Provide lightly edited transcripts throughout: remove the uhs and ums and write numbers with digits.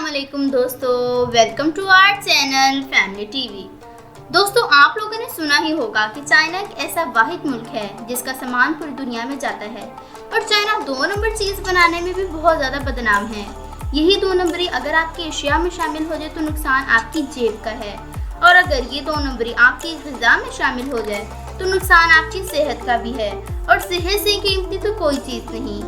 अस्सलामुअलैकुम दोस्तों, welcome to our channel family TV. दोस्तों, आप लोगों ने सुना ही होगा कि चाइना एक ऐसा वाहिद मुल्क है जिसका सामान पूरी दुनिया में जाता है और चाइना 2 नंबर चीज़ बनाने में भी बहुत ज़्यादा बदनाम है। यही 2 नंबरी अगर आपकी एशिया में शामिल हो जाए तो नुकसान आपकी जेब का है, और अगर ये 2 नंबरी आपकी ग़िज़ा में शामिल हो जाए तो नुकसान आपकी सेहत का भी है, और सेहत से कीमती तो कोई चीज़ नहीं।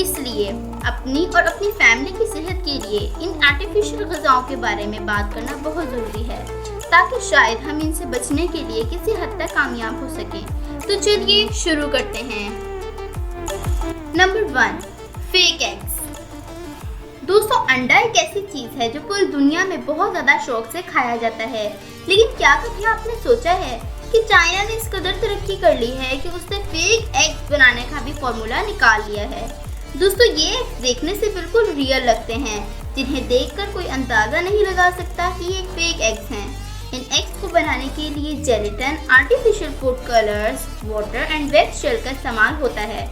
इसलिए अपनी और अपनी फैमिली की सेहत के लिए इन आर्टिफिशियल ग़िज़ाओं के बारे में बात करना बहुत ज़रूरी है, ताकि शायद हम इनसे बचने के लिए किसी हद तक कामयाब हो सकें। तो चलिए शुरू करते हैं। Number 1, fake eggs. दोस्तों, अंडा एक ऐसी चीज़ है जो पूरी दुनिया में बहुत ज़्यादा शौक से खाया जाता है, लेकिन क्या कभी आपने सोचा है कि चाइना ने इस कदर तरक्की कर ली है कि उसने फेक एग्स बनाने का भी फॉर्मूला निकाल लिया है। दोस्तों, ये एग्स देखने से बिल्कुल रियल लगते हैं, जिन्हें देखकर कोई अंदाज़ा नहीं लगा सकता कि ये फेक एग्स हैं। इन एग्स को बनाने के लिए gelatin, artificial food colours, water and wax shell का इस्तेमाल होता है।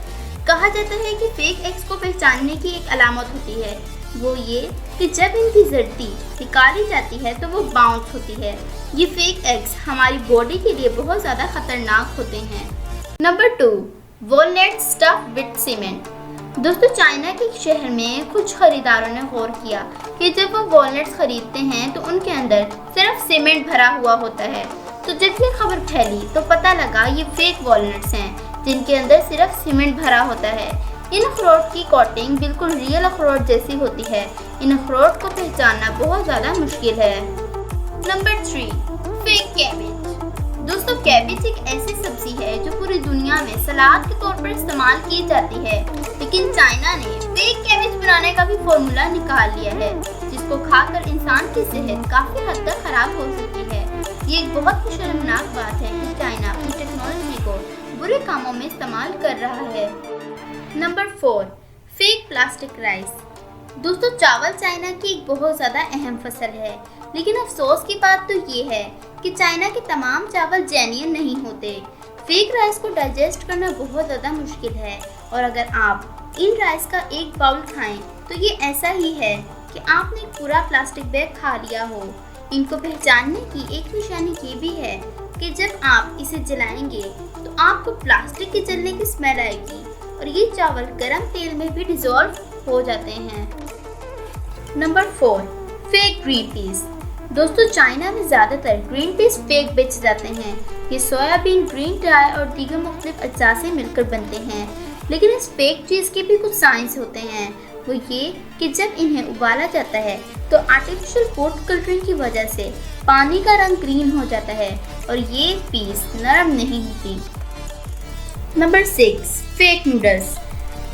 कहा जाता है कि फेक एग्स को पहचानने की एक अलामत होती है, वो ये कि जब इनकी जर्दी निकाली जाती है तो वो बाउंस होती है। ये फेक एग्स हमारी बॉडी के लिए बहुत ज़्यादा खतरनाक होते हैं। Number 2, walnut stuff with cement. दोस्तों, चाइना के शहर में कुछ खरीदारों ने गौर किया कि जब वो वॉलनट्स खरीदते हैं तो उनके अंदर सिर्फ सीमेंट भरा हुआ होता है। तो जब ये खबर फैली तो पता लगा ये फेक वॉलनट्स हैं, जिनके अंदर सिर्फ सीमेंट भरा होता है। इन अखरोट की कोटिंग बिल्कुल रियल अखरोट जैसी होती है। इन अखरोट को पहचानना बहुत ज़्यादा मुश्किल है। Number 3, fake cabbage. दोस्तों, कैबेज एक ऐसी सब्जी है जो पूरी दुनिया में सलाद के तौर पर इस्तेमाल की जाती है, लेकिन चाइना ने फेक कैबेज बनाने का भी फॉर्मूला निकाल लिया है, जिसको खाकर इंसान की सेहत काफ़ी हद तक खराब हो सकती है। ये एक बहुत ही शर्मनाक बात है कि चाइना अपनी टेक्नोलॉजी को बुरे कामों में इस्तेमाल कर रहा है। Number 4, fake plastic rice. दोस्तों, चावल चाइना की एक बहुत ज़्यादा अहम फसल है, लेकिन अफसोस की बात तो ये है कि चाइना के तमाम चावल जेन्युइन नहीं होते। फेक राइस को डाइजेस्ट करना बहुत ज़्यादा मुश्किल है, और अगर आप इन राइस का एक बाउल खाएं तो ये ऐसा ही है कि आपने पूरा प्लास्टिक बैग खा लिया हो। इनको पहचानने की एक निशानी ये भी है कि जब आप इसे जलाएंगे तो आपको प्लास्टिक के जलने की स्मेल आएगी, और ये चावल गर्म तेल में भी डिज़ोल्व हो जाते हैं। Number 4, fake green peas. दोस्तों, चाइना में ज़्यादातर ग्रीन पीस फेक बेचे जाते हैं। ये सोयाबीन, ग्रीन ड्राई और दीगर मुख्तलिफ अज्जा से मिलकर बनते हैं, लेकिन इस फेक चीज़ के भी कुछ साइंस होते हैं। वो ये कि जब इन्हें उबाला जाता है तो आर्टिफिशियल फूड कलरिंग की वजह से पानी का रंग ग्रीन हो जाता है और ये पीस नरम नहीं होती। Number 6, fake noodles.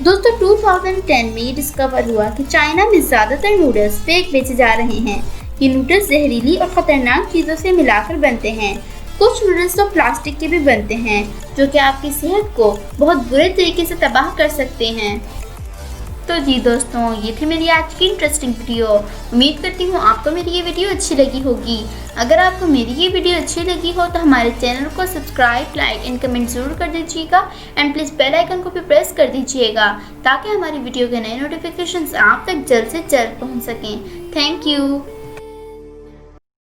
दोस्तों, 2010 में ये डिस्कवर हुआ कि चाइना में ज़्यादातर नूडल्स फेक बेचे जा रहे हैं। ये नूडल्स जहरीली और ख़तरनाक चीज़ों से मिलाकर बनते हैं। कुछ नूडल्स तो प्लास्टिक के भी बनते हैं, जो कि आपकी सेहत को बहुत बुरे तरीके से तबाह कर सकते हैं। तो जी दोस्तों, ये थी मेरी आज की इंटरेस्टिंग वीडियो। उम्मीद करती हूँ आपको मेरी ये वीडियो अच्छी लगी होगी। अगर आपको मेरी ये वीडियो अच्छी लगी हो तो हमारे चैनल को सब्सक्राइब, लाइक एंड कमेंट ज़रूर कर दीजिएगा, एंड प्लीज़ बेल आइकन को भी प्रेस कर दीजिएगा, ताकि हमारी वीडियो के नए नोटिफिकेशंस आप तक जल्द से जल्द पहुँच सकें। Thank you.